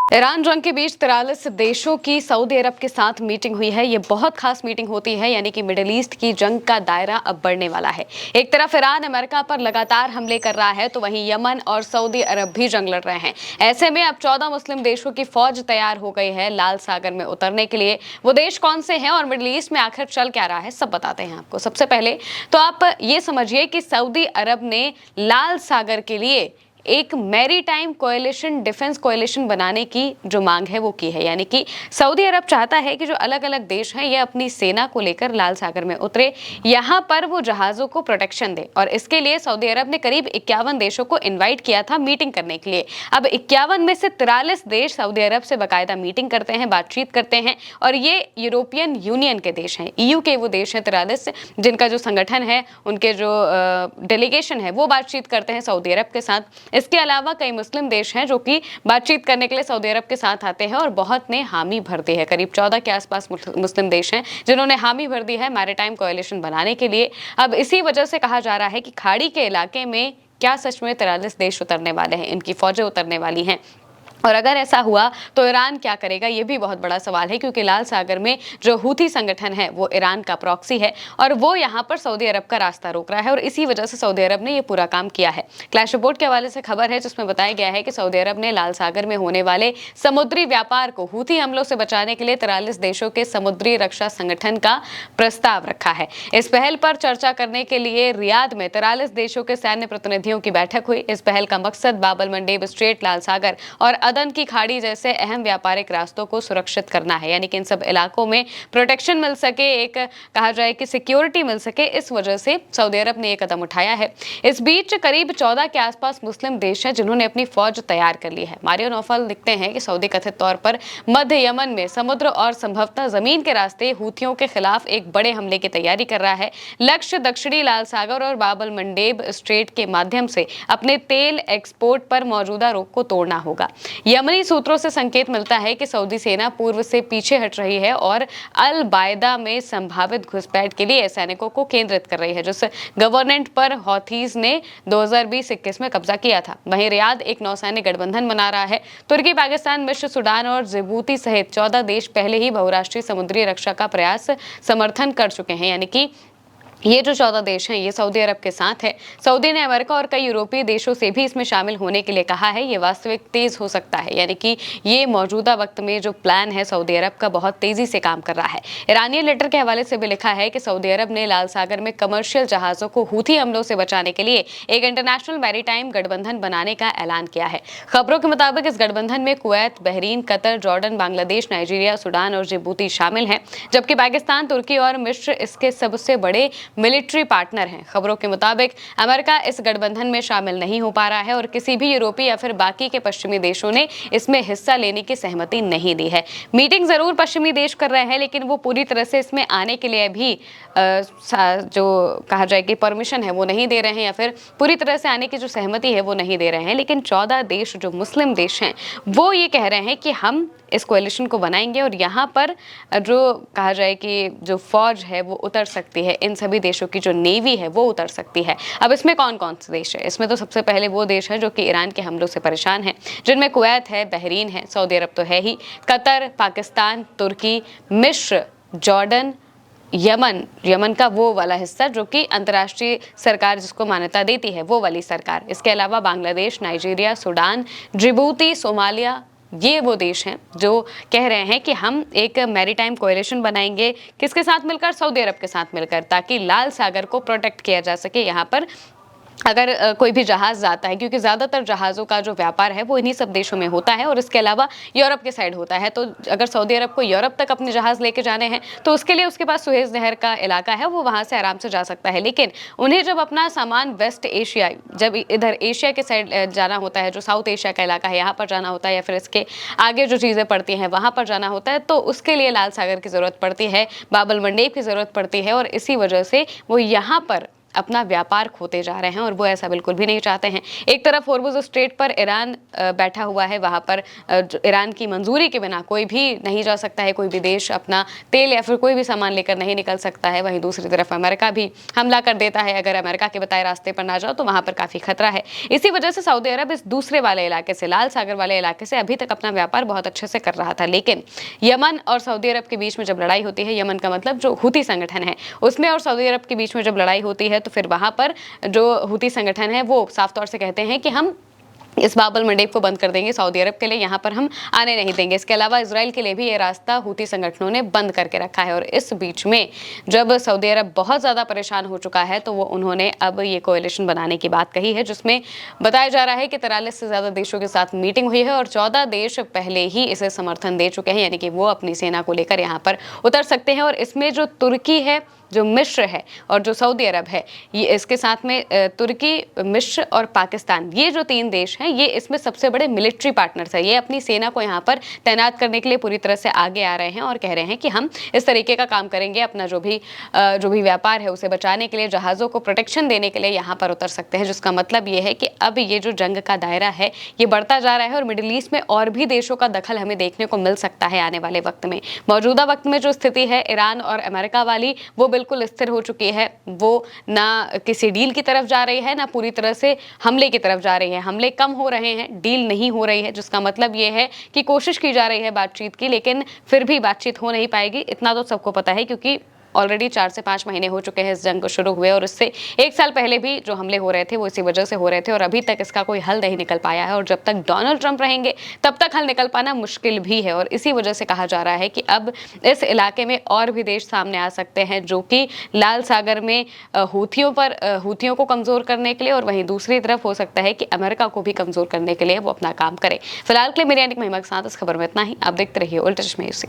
Iran जंग के बीच 43 देशों की सऊदी अरब के साथ मीटिंग हुई है। ये बहुत खास मीटिंग होती है, यानी कि मिडिल ईस्ट की जंग का दायरा अब बढ़ने वाला है। एक तरफ ईरान अमेरिका पर लगातार हमले कर रहा है, तो वहीं यमन और सऊदी अरब भी जंग लड़ रहे हैं। ऐसे में अब 14 मुस्लिम देशों की फौज तैयार हो गई है लाल सागर में उतरने के लिए। वो देश कौन से हैं और मिडिल ईस्ट में आखिर चल क्या रहा है, सब बताते हैं आपको। सबसे पहले तो आप ये समझिए कि सऊदी अरब ने लाल सागर के लिए एक मैरीटाइम कोएलिशन, डिफेंस कोएलिशन बनाने की जो मांग है वो की है। यानी कि सऊदी अरब चाहता है कि जो अलग अलग देश हैं ये अपनी सेना को लेकर लाल सागर में उतरे, यहाँ पर वो जहाजों को प्रोटेक्शन दे। और इसके लिए सऊदी अरब ने करीब 51 देशों को इन्वाइट किया था मीटिंग करने के लिए। अब 51 में से 43 देश सऊदी अरब से बाकायदा मीटिंग करते हैं, बातचीत करते हैं। और ये यूरोपियन यूनियन के देश हैं, EU के वो देश हैं 43, जिनका जो संगठन है, उनके जो डेलीगेशन है वो बातचीत करते हैं सऊदी अरब के साथ। इसके अलावा कई मुस्लिम देश हैं जो कि बातचीत करने के लिए सऊदी अरब के साथ आते हैं और बहुत ने हामी भर दी है। करीब 14 के आसपास मुस्लिम देश हैं जिन्होंने हामी भर दी है मैरीटाइम कोएलिशन बनाने के लिए। अब इसी वजह से कहा जा रहा है कि खाड़ी के इलाके में क्या सच में 43 देश उतरने वाले हैं, इनकी फौजें उतरने वाली हैं। और अगर ऐसा हुआ तो ईरान क्या करेगा, ये भी बहुत बड़ा सवाल है, क्योंकि लाल सागर में जो हूथी संगठन है वो ईरान का प्रॉक्सी है और वो यहाँ पर सऊदी अरब का रास्ता रोक रहा है। और इसी वजह से सऊदी अरब ने ये पूरा काम किया है। क्लैश रिपोर्ट के हवाले से खबर है जिसमें बताया गया है कि सऊदी अरब ने लाल सागर में होने वाले समुद्री व्यापार को हूथी हमलों से बचाने के लिए 43 देशों के समुद्री रक्षा संगठन का प्रस्ताव रखा है। इस पहल पर चर्चा करने के लिए रियाद में 43 देशों के सैन्य प्रतिनिधियों की बैठक हुई। इस पहल का मकसद बाब अल मंडेब स्ट्रेट, लाल सागर और अदन की खाड़ी जैसे अहम व्यापारिक रास्तों को सुरक्षित करना है। यानी कि इन सब इलाकों में प्रोटेक्शन मिल सके, एक कहा जाए कि सिक्योरिटी मिल सके, इस वजह से सऊदी अरब ने यह कदम उठाया है। इस बीच करीब 14 के आसपास मुस्लिम देश हैं जिन्होंने अपनी फौज तैयार कर ली है। मारियो नौफल लिखते हैं कि सऊदी कथित तौर पर मध्य यमन में समुद्र और संभवतः जमीन के रास्ते हूथियों के खिलाफ एक बड़े हमले की तैयारी कर रहा है। लक्ष्य दक्षिणी लाल सागर और बाब अल मंडेब स्ट्रेट के माध्यम से अपने तेल एक्सपोर्ट पर मौजूदा रोक को तोड़ना होगा। यमनी सूत्रों से संकेत मिलता है कि सऊदी सेना पूर्व से पीछे हट रही है और अल बायदा में संभावित घुसपैठ के लिए सैनिकों को केंद्रित कर रही है, जिस गवर्नमेंट पर हौथीज ने 2020-21 में कब्जा किया था। वहीं रियाद एक नौसैन्य गठबंधन बना रहा है। तुर्की, पाकिस्तान, मिस्र, सूडान और जिबूती सहित 14 देश पहले ही बहुराष्ट्रीय समुद्री रक्षा का प्रयास समर्थन कर चुके हैं। यानी कि ये जो 14 देश हैं ये सऊदी अरब के साथ है। सऊदी ने अमेरिका और कई यूरोपीय देशों से भी इसमें शामिल होने के लिए कहा है। ये वास्तविक तेज हो सकता है, यानी कि ये मौजूदा वक्त में जो प्लान है सऊदी अरब का बहुत तेजी से काम कर रहा है। ईरानियन लेटर के हवाले से भी लिखा है कि सऊदी अरब ने लाल सागर में कमर्शियल जहाजों को हूथी हमलों से बचाने के लिए एक इंटरनेशनल मैरीटाइम गठबंधन बनाने का ऐलान किया है। खबरों के मुताबिक इस गठबंधन में Kuwait, Bahrain, Qatar, Jordan, Bangladesh, Nigeria, Sudan और जिबूती शामिल हैं, जबकि पाकिस्तान, तुर्की और मिस्र इसके सबसे बड़े मिलिट्री पार्टनर हैं। खबरों के मुताबिक अमेरिका इस गठबंधन में शामिल नहीं हो पा रहा है और किसी भी यूरोपीय या फिर बाकी के पश्चिमी देशों ने इसमें हिस्सा लेने की सहमति नहीं दी है। मीटिंग जरूर पश्चिमी देश कर रहे हैं, लेकिन वो पूरी तरह से इसमें आने के लिए भी जो कहा जाए कि परमिशन है वो नहीं दे रहे हैं, या फिर पूरी तरह से आने की जो सहमति है वो नहीं दे रहे हैं। लेकिन 14 देश जो मुस्लिम देश हैं वो ये कह रहे हैं कि हम इस कोएलिशन को बनाएंगे और यहाँ पर जो कहा जाए कि जो फौज है वो उतर सकती है, इन सभी देशों की जो नेवी है वो उतर सकती है। अब इसमें कौन कौन से देश है? इसमें तो सबसे पहले वो देश है जो कि ईरान के हमलों से परेशान हैं, जिनमें कुवैत है, बहरीन है, सऊदी अरब तो है ही, कतर, पाकिस्तान, तुर्की, मिस्र, जॉर्डन, यमन का वो वाला हिस्सा जो कि अंतर्राष्ट्रीय सरकार जिसको मान्यता देती है वो वाली सरकार। इसके अलावा Bangladesh, Nigeria, Sudan, Djibouti, Somalia, ये वो देश हैं जो कह रहे हैं कि हम एक मैरीटाइम कोएलिशन बनाएंगे। किसके साथ मिलकर? सऊदी अरब के साथ मिलकर, ताकि लाल सागर को प्रोटेक्ट किया जा सके। यहाँ पर अगर कोई भी जहाज जाता है, क्योंकि ज़्यादातर जहाज़ों का जो व्यापार है वो इन्हीं सब देशों में होता है और इसके अलावा यूरोप के साइड होता है, तो अगर सऊदी अरब को यूरोप तक अपने जहाज़ लेके जाने हैं तो उसके लिए उसके पास सुएज़ नहर का इलाका है, वो वहाँ से आराम से जा सकता है। लेकिन उन्हें जब अपना सामान वेस्ट एशिया, जब इधर एशिया के साइड जाना होता है, जो साउथ एशिया का इलाका है, यहाँ पर जाना होता है, या फिर इसके आगे जो चीज़ें पड़ती हैं वहाँ पर जाना होता है, तो उसके लिए लाल सागर की ज़रूरत पड़ती है, बाब अल मंडेब की ज़रूरत पड़ती है। और इसी वजह से वो यहाँ पर अपना व्यापार खोते जा रहे हैं और वो ऐसा बिल्कुल भी नहीं चाहते हैं। एक तरफ होर्मुज़ स्ट्रेट पर ईरान बैठा हुआ है, वहाँ पर ईरान की मंजूरी के बिना कोई भी नहीं जा सकता है, कोई भी देश अपना तेल या फिर कोई भी सामान लेकर नहीं निकल सकता है। वहीं दूसरी तरफ अमेरिका भी हमला कर देता है, अगर अमेरिका के बताए रास्ते पर ना जाओ तो वहाँ पर काफ़ी खतरा है। इसी वजह से सऊदी अरब इस दूसरे वाले इलाके से, लाल सागर वाले इलाके से अभी तक अपना व्यापार बहुत अच्छे से कर रहा था। लेकिन यमन और सऊदी अरब के बीच में जब लड़ाई होती है, यमन का मतलब जो हुती संगठन है उसमें और सऊदी अरब के बीच में जब लड़ाई होती है, तो फिर वहाँ पर जो हुती संगठन है वो साफ तौर से कहते हैं कि हम इस बाबल मंडेब को बंद कर देंगे, सऊदी अरब के लिए यहाँ पर हम आने नहीं देंगे। इसके अलावा इजराइल के लिए भी ये रास्ता हुती संगठनों ने बंद करके रखा है। और इस बीच में जब सऊदी अरब बहुत ज़्यादा परेशान हो चुका है तो वो उन्होंने अब ये कोएलिशन बनाने की बात कही है, जिसमें बताया जा रहा है कि 43 से ज़्यादा देशों के साथ मीटिंग हुई है और 14 देश पहले ही इसे समर्थन दे चुके हैं, यानी कि वो अपनी सेना को लेकर यहाँ पर उतर सकते हैं। और इसमें जो तुर्की है, जो मिस्र है और जो सऊदी अरब है, ये इसके साथ में तुर्की, मिस्र और पाकिस्तान, ये जो 3 देश हैं ये इसमें सबसे बड़े मिलिट्री पार्टनर्स हैं। ये अपनी सेना को यहाँ पर तैनात करने के लिए पूरी तरह से आगे आ रहे हैं और कह रहे हैं कि हम इस तरीके का काम करेंगे, अपना जो भी व्यापार है उसे बचाने के लिए, जहाज़ों को प्रोटेक्शन देने के लिए यहाँ पर उतर सकते हैं। जिसका मतलब ये है कि अब ये जो जंग का दायरा है ये बढ़ता जा रहा है और मिडिल ईस्ट में और भी देशों का दखल हमें देखने को मिल सकता है आने वाले वक्त में। मौजूदा वक्त में जो स्थिति है ईरान और अमेरिका वाली, वो बिल्कुल स्थिर हो चुकी है। वो ना किसी डील की तरफ जा रही है, ना पूरी तरह से हमले की तरफ जा रही है। हमले कम हो रहे हैं, डील नहीं हो रही है, जिसका मतलब ये है कि कोशिश की जा रही है बातचीत की, लेकिन फिर भी बातचीत हो नहीं पाएगी। इतना तो सबको पता है, क्योंकि ऑलरेडी 4 से 5 महीने हो चुके हैं इस जंग को शुरू हुए और इससे 1 साल पहले भी जो हमले हो रहे थे वो इसी वजह से हो रहे थे और अभी तक इसका कोई हल नहीं निकल पाया है। और जब तक डोनाल्ड ट्रंप रहेंगे तब तक हल निकल पाना मुश्किल भी है। और इसी वजह से कहा जा रहा है कि अब इस इलाके में और भी देश सामने आ सकते हैं जो कि लाल सागर में हूथियों को कमजोर करने के लिए, और वहीं दूसरी तरफ हो सकता है कि अमेरिका को भी कमजोर करने के लिए वो अपना काम करे। फिलहाल के लिए मेरी महिमा के साथ इस खबर में इतना ही। आप देखते रहिए उल्टा चश्मा न्यूज़।